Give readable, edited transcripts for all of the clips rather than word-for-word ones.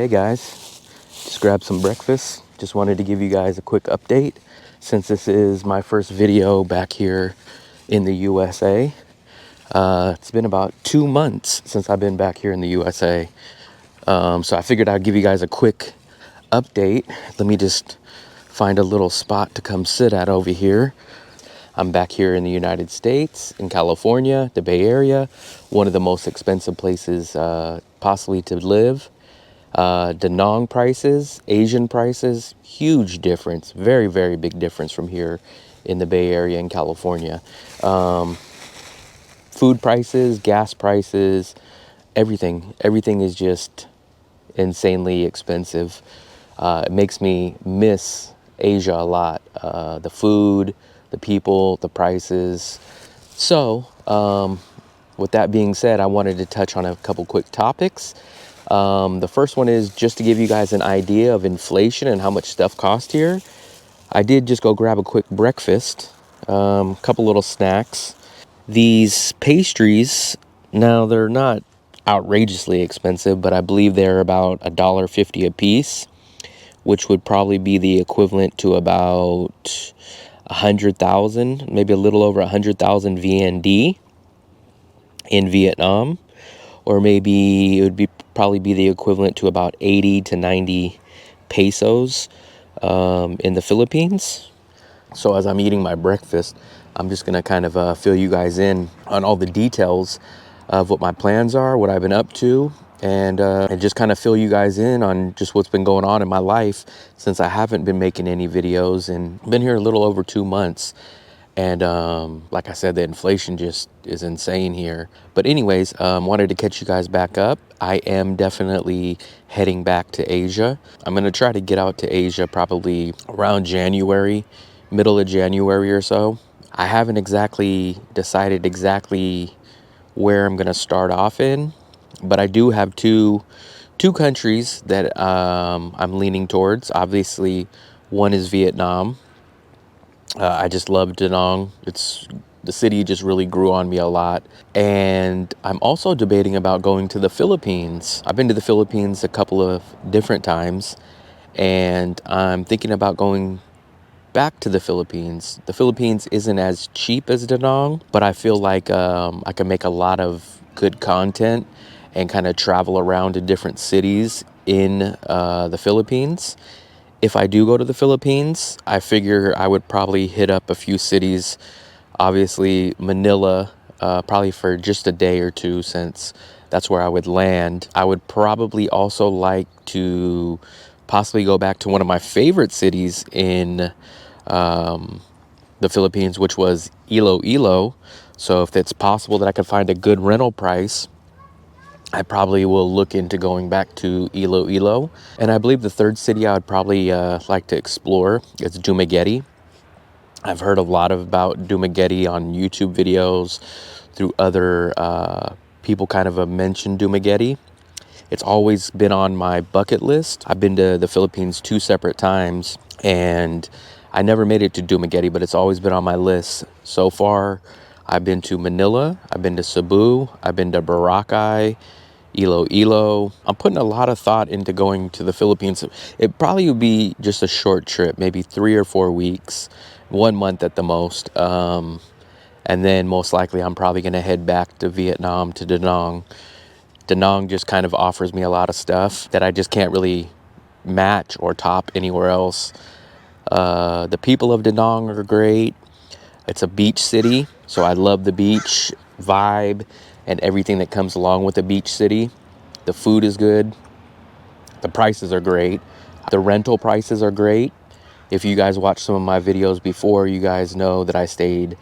Hey guys, just grabbed some breakfast. Just wanted to give you guys a quick update since this is my first video back here in the USA. It's been about 2 months since I've been back here in the USA. So I figured I'd give you guys a quick update. Let me just find a little spot to come sit at over here. I'm back here in the United States, in California, the Bay Area, one of the most expensive places possibly to live. Da Nang prices, Asian prices, huge difference, very, very big difference from here in the Bay Area in California. Food prices, gas prices, everything is just insanely expensive. It makes me miss Asia a lot. The food, the people, the prices. So, with that being said, I wanted to touch on a couple quick topics. The first one is just to give you guys an idea of inflation and how much stuff costs here. I did just go grab a quick breakfast, couple little snacks. These pastries, now they're not outrageously expensive, but I believe they're about $1.50 a piece, which would probably be the equivalent to about 100,000, maybe a little over 100,000 VND in Vietnam, or maybe it would probably be the equivalent to about 80 to 90 pesos in the Philippines. So as I'm eating my breakfast, I'm just going to kind of fill you guys in on all the details of what my plans are, what I've been up to, and just kind of fill you guys in on just what's been going on in my life since I haven't been making any videos and been here a little over 2 months. And like I said, the inflation just is insane here. But anyways, wanted to catch you guys back up. I am definitely heading back to Asia. I'm going to try to get out to Asia probably around January, middle of January or so. I haven't exactly decided exactly where I'm going to start off in, but I do have two countries that I'm leaning towards. Obviously, one is Vietnam. I just love Da Nang. The city just really grew on me a lot. And I'm also debating about going to the Philippines. I've been to the Philippines a couple of different times, and I'm thinking about going back to the Philippines. The Philippines isn't as cheap as Da Nang, but I feel like I can make a lot of good content and kind of travel around to different cities in the Philippines. If I do go to the Philippines, I figure I would probably hit up a few cities. Obviously, Manila, probably for just a day or two, since that's where I would land. I would probably also like to possibly go back to one of my favorite cities in the Philippines, which was Iloilo. So if it's possible that I could find a good rental price, I probably will look into going back to Iloilo. And I believe the third city I would probably like to explore is Dumaguete. I've heard a lot about Dumaguete on YouTube videos, through other people kind of have mentioned Dumaguete. It's always been on my bucket list. I've been to the Philippines 2 separate times, and I never made it to Dumaguete, but it's always been on my list. So far, I've been to Manila, I've been to Cebu, I've been to Boracay, Iloilo. I'm putting a lot of thought into going to the Philippines. It probably would be just a short trip, maybe 3 or 4 weeks, 1 month at the most. And then most likely I'm probably going to head back to Vietnam, to Da Nang. Da Nang just kind of offers me a lot of stuff that I just can't really match or top anywhere else. The people of Da Nang are great. It's a beach city, so I love the beach vibe and everything that comes along with a beach city. The food is good. The prices are great. The rental prices are great. If you guys watched some of my videos before, you guys know that I stayed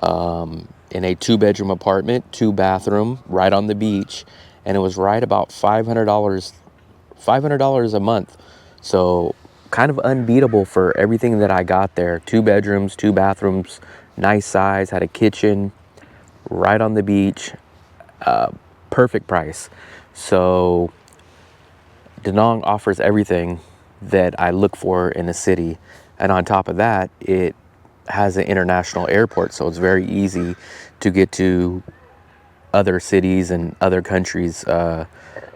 in a 2-bedroom apartment, 2-bathroom, right on the beach, and it was right about $500 a month. So kind of unbeatable for everything that I got there. 2 bedrooms, 2 bathrooms, nice size, had a kitchen, right on the beach, perfect price. So Da Nang offers everything that I look for in a city. And on top of that, it has an international airport, so it's very easy to get to other cities and other countries.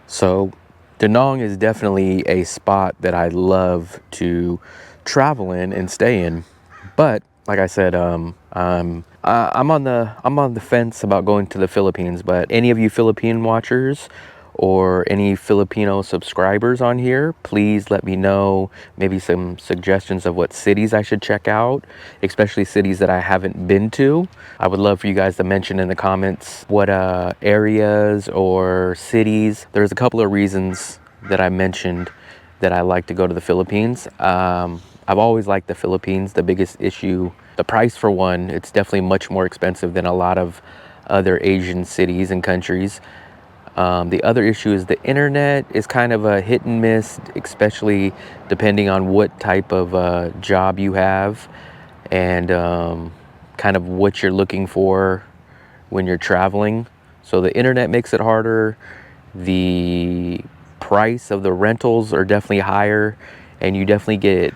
So Da Nang is definitely a spot that I love to travel in and stay in. But like I said, I'm on the fence about going to the Philippines. But any of you Philippine watchers or any Filipino subscribers on here, please let me know maybe some suggestions of what cities I should check out, especially cities that I haven't been to. I would love for you guys to mention in the comments what areas or cities. There's a couple of reasons that I mentioned that I like to go to the Philippines. I've always liked the Philippines. The biggest issue, the price for one, it's definitely much more expensive than a lot of other Asian cities and countries. The other issue is the internet is kind of a hit and miss, especially depending on what type of job you have and kind of what you're looking for when you're traveling. So the internet makes it harder. The price of the rentals are definitely higher, and you definitely get,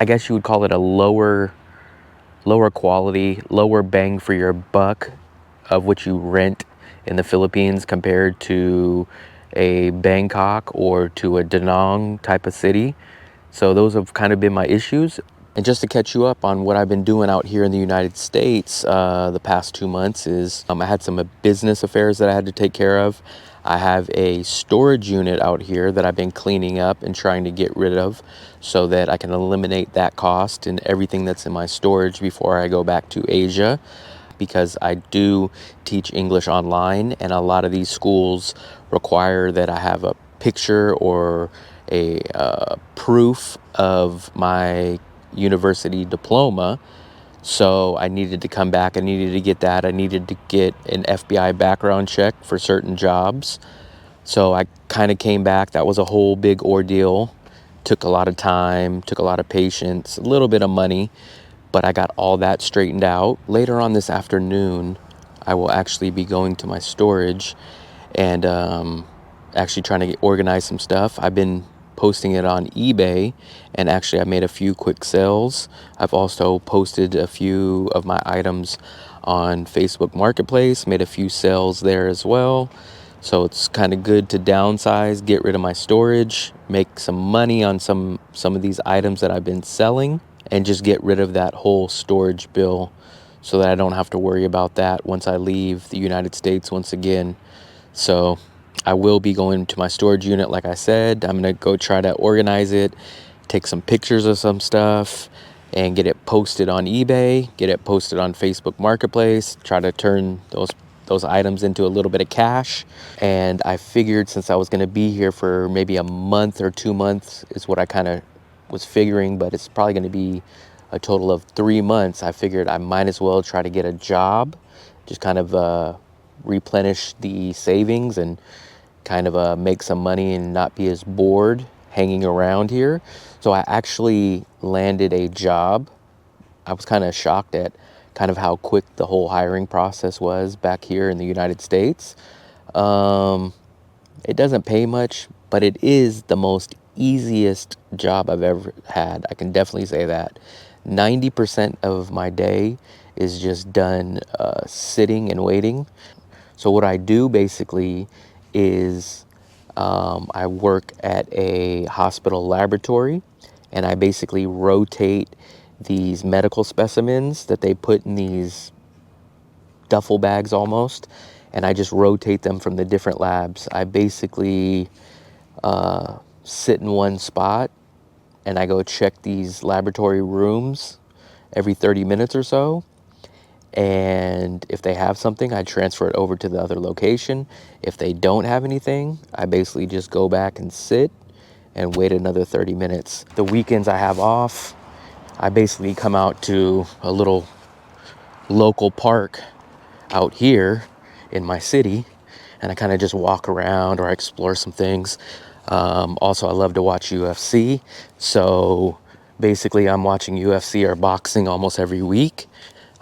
I guess you would call it a lower quality, lower bang for your buck of what you rent in the Philippines compared to a Bangkok or to a Da Nang type of city. So those have kind of been my issues. And just to catch you up on what I've been doing out here in the United States the past 2 months is I had some business affairs that I had to take care of. I have a storage unit out here that I've been cleaning up and trying to get rid of so that I can eliminate that cost and everything that's in my storage before I go back to Asia, because I do teach English online and a lot of these schools require that I have a picture or a proof of my university diploma. So I needed to come back. I needed to get that. I needed to get an FBI background check for certain jobs. So I kind of came back. That was a whole big ordeal. Took a lot of time, took a lot of patience, a little bit of money, but I got all that straightened out. Later on this afternoon, I will actually be going to my storage and actually trying to organize some stuff. I've been posting it on eBay, and actually I made a few quick sales. I've also posted a few of my items on Facebook Marketplace, made a few sales there as well. So it's kind of good to downsize, get rid of my storage, make some money on some of these items that I've been selling, and just get rid of that whole storage bill so that I don't have to worry about that once I leave the United States once again. So I will be going to my storage unit, like I said. I'm going to go try to organize it, take some pictures of some stuff, and get it posted on eBay, get it posted on Facebook Marketplace, try to turn those items into a little bit of cash. And I figured since I was going to be here for maybe a month or 2 months is what I kind of was figuring, but it's probably going to be a total of 3 months. I figured I might as well try to get a job, just kind of replenish the savings and kind of make some money and not be as bored hanging around here. So I actually landed a job. I was kind of shocked at kind of how quick the whole hiring process was back here in the United States. It doesn't pay much, but it is the most easiest job I've ever had. I can definitely say that. 90% of my day is just done sitting and waiting. So what I do basically is I work at a hospital laboratory, and I basically rotate these medical specimens that they put in these duffel bags almost, and I just rotate them from the different labs. I basically sit in one spot and I go check these laboratory rooms every 30 minutes or so. And if they have something, I transfer it over to the other location. If they don't have anything, I basically just go back and sit and wait another 30 minutes. The weekends I have off, I basically come out to a little local park out here in my city, and I kind of just walk around or I explore some things. Also, I love to watch UFC. So basically, I'm watching UFC or boxing almost every week.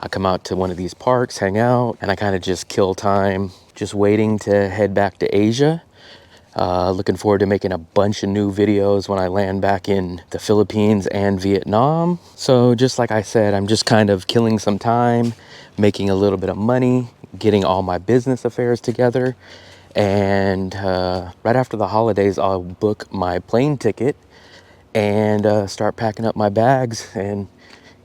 I come out to one of these parks, hang out, and I kind of just kill time, just waiting to head back to Asia. Looking forward to making a bunch of new videos when I land back in the Philippines and Vietnam. So just like I said, I'm just kind of killing some time, making a little bit of money, getting all my business affairs together, And right after the holidays, I'll book my plane ticket and start packing up my bags and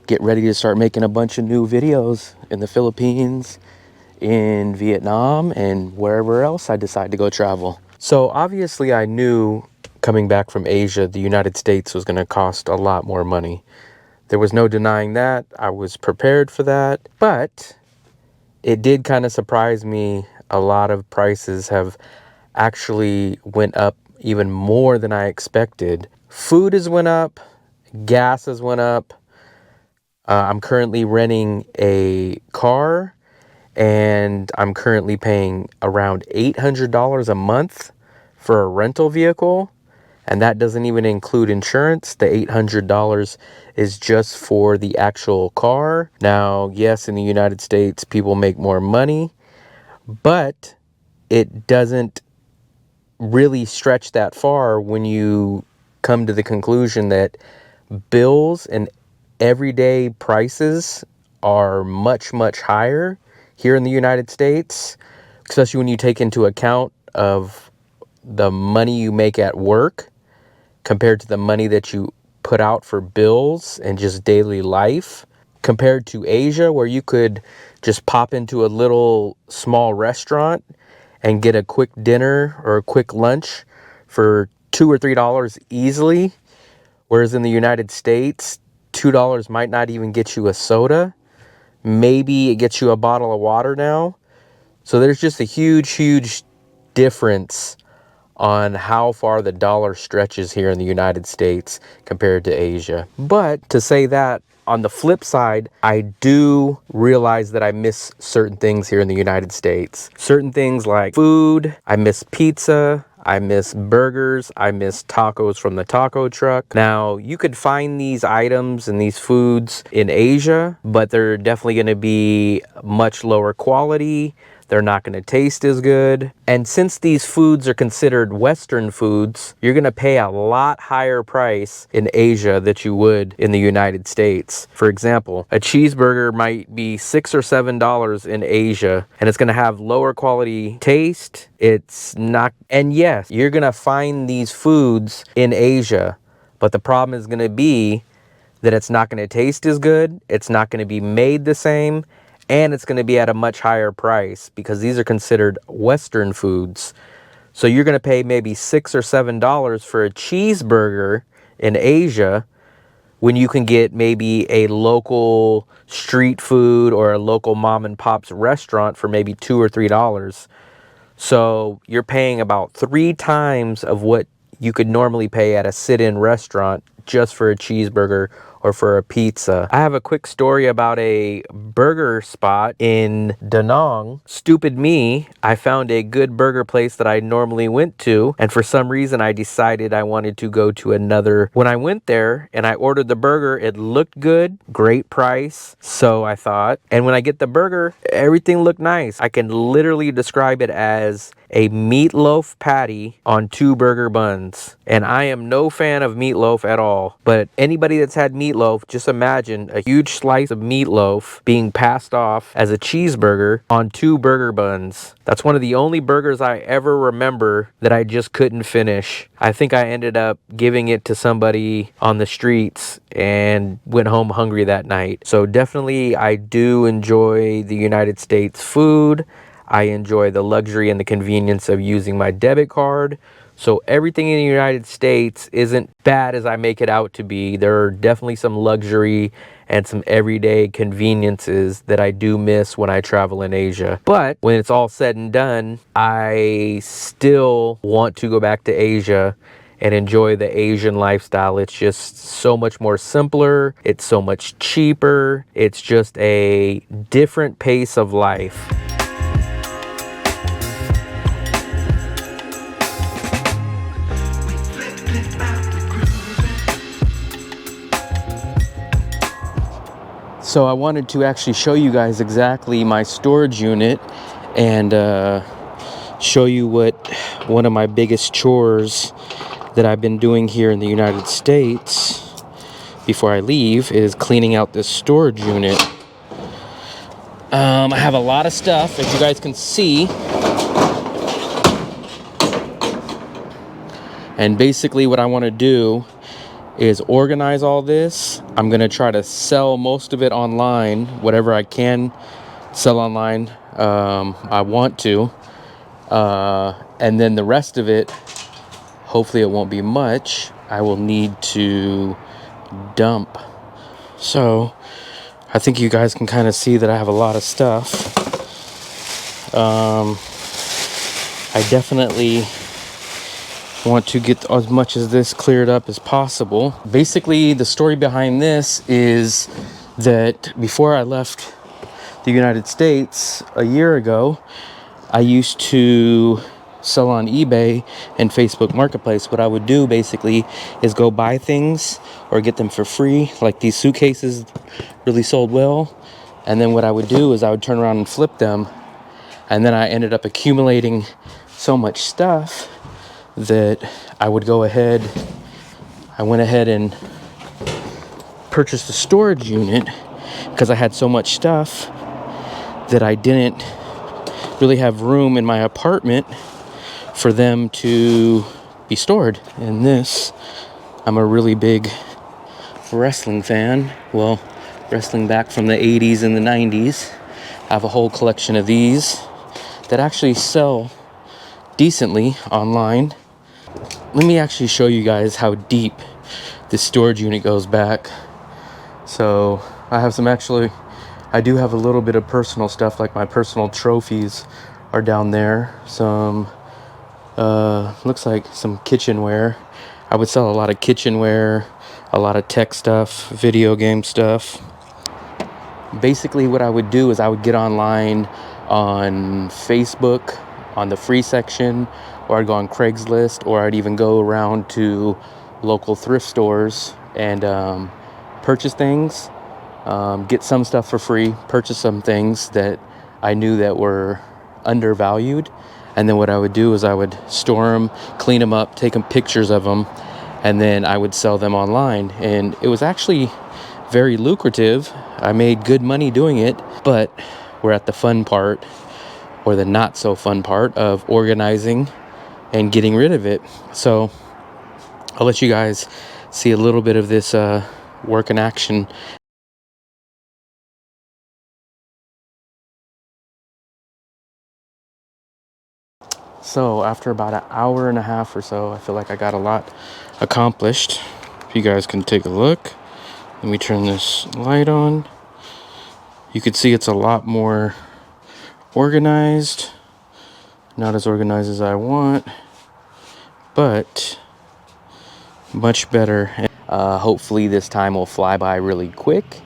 get ready to start making a bunch of new videos in the Philippines, in Vietnam, and wherever else I decide to go travel. So obviously I knew coming back from Asia, the United States was going to cost a lot more money. There was no denying that. I was prepared for that. But it did kind of surprise me. A lot of prices have actually went up even more than I expected. Food has went up. Gas has went up. I'm currently renting a car, and I'm currently paying around $800 a month for a rental vehicle. And that doesn't even include insurance. The $800 is just for the actual car. Now, yes, in the United States, people make more money, but it doesn't really stretch that far when you come to the conclusion that bills and everyday prices are much, much higher here in the United States, especially when you take into account of the money you make at work compared to the money that you put out for bills and just daily life, compared to Asia, where you could just pop into a little small restaurant and get a quick dinner or a quick lunch for $2 or $3 easily. Whereas in the United States, $2 might not even get you a soda. Maybe it gets you a bottle of water now. So there's just a huge, huge difference on how far the dollar stretches here in the United States compared to Asia. But to say that, on the flip side, I do realize that I miss certain things here in the United States. Certain things like food, I miss pizza, I miss burgers, I miss tacos from the taco truck. Now, you could find these items and these foods in Asia, but they're definitely going to be much lower quality. They're not going to taste as good. And since these foods are considered Western foods, you're going to pay a lot higher price in Asia than you would in the United States. For example, a cheeseburger might be $6 or $7 in Asia, and it's going to have lower quality taste. It's not, and yes, you're going to find these foods in Asia, but the problem is going to be that it's not going to taste as good. It's not going to be made the same. And it's going to be at a much higher price because these are considered Western foods. So you're going to pay maybe $6 or $7 for a cheeseburger in Asia when you can get maybe a local street food or a local mom and pop's restaurant for maybe $2 or $3. So you're paying about 3 times of what you could normally pay at a sit-in restaurant just for a cheeseburger or for a pizza. I have a quick story about a burger spot in Da Nang. Stupid me, I found a good burger place that I normally went to, and for some reason I decided I wanted to go to another. When I went there and I ordered the burger, it looked good, great price, so I thought. And when I get the burger, everything looked nice. I can literally describe it as a meatloaf patty on 2 burger buns. And I am no fan of meatloaf at all. But anybody that's had meatloaf, just imagine a huge slice of meatloaf being passed off as a cheeseburger on 2 burger buns. That's one of the only burgers I ever remember that I just couldn't finish. I think I ended up giving it to somebody on the streets and went home hungry that night. So definitely I do enjoy the United States food. I enjoy the luxury and the convenience of using my debit card. So everything in the United States isn't bad as I make it out to be. There are definitely some luxury and some everyday conveniences that I do miss when I travel in Asia. But when it's all said and done, I still want to go back to Asia and enjoy the Asian lifestyle. It's just so much more simpler. It's so much cheaper. It's just a different pace of life. So I wanted to actually show you guys exactly my storage unit and show you what one of my biggest chores that I've been doing here in the United States before I leave is cleaning out this storage unit. I have a lot of stuff, as you guys can see. And basically what I want to do is organize all this. I'm going to try to sell most of it online, whatever I can sell online. I want to. And then the rest of it, hopefully it won't be much, I will need to dump. So I think you guys can kind of see that I have a lot of stuff. I definitely want to get as much of this cleared up as possible. Basically, the story behind this is that before I left the United States a year ago, I used to sell on eBay and Facebook Marketplace. What I would do basically is go buy things or get them for free, like these suitcases really sold well. And then what I would do is I would turn around and flip them. And then I ended up accumulating so much stuff that I went ahead and purchased a storage unit because I had so much stuff that I didn't really have room in my apartment for them to be stored. And this, I'm a really big wrestling fan. Well, wrestling back from the 80s and the 90s. I have a whole collection of these that actually sell decently online. Let me actually show you guys how deep this storage unit goes back. So I do have a little bit of personal stuff, like my personal trophies are down there. Some looks like some kitchenware. I would sell a lot of kitchenware, a lot of tech stuff, video game stuff. Basically what I would do is I would get online on Facebook on the free section, or I'd go on Craigslist, or I'd even go around to local thrift stores and purchase things, get some stuff for free, purchase some things that I knew that were undervalued. And then what I would do is I would store them, clean them up, take pictures of them, and then I would sell them online. And it was actually very lucrative. I made good money doing it, but we're at the fun part, or the not so fun part, of organizing and getting rid of it. So I'll let you guys see a little bit of this work in action. So after about an hour and a half or so, I feel like I got a lot accomplished. If you guys can take a look. Let me turn this light on. You can see it's a lot more organized. Not as organized as I want, but much better. Hopefully this time will fly by really quick,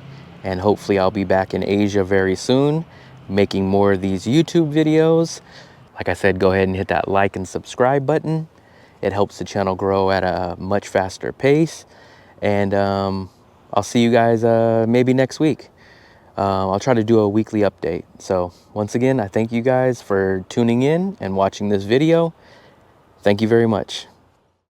and hopefully I'll be back in Asia very soon making more of these YouTube videos. Like I said, go ahead and hit that like and subscribe button. It helps the channel grow at a much faster pace. And I'll see you guys maybe next week. I'll try to do a weekly update. So once again, I thank you guys for tuning in and watching this video. Thank you very much.